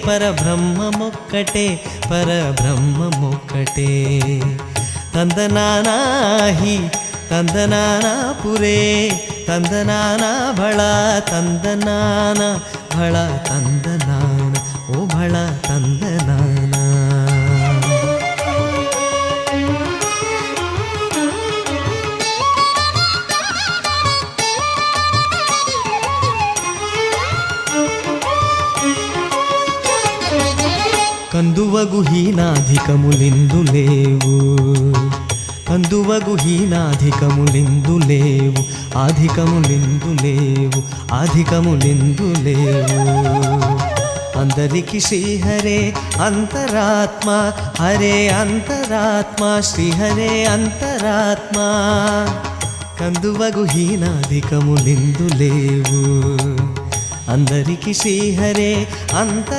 పరబ్రహ్మమొక్కటే పరబ్రహ్మమొక్కటే తందనానాహి తందనానా పురే తందనానా భళ తందనాన భళ తందనాన ఓ భళ తందనానా కందువగు హీనాధికములిందు లేవు కందువగు హీనాధికములిందు లేవు ఆధికములిందు లేవు ఆధికములిందు లేవు అందరికి శ్రీహరే అంతరాత్మ హరే అంతరాత్మ శ్రీహరే అంతరాత్మ కందువగు హీనాధికములిందు లేవు అందరికి శ్రీహరే అంత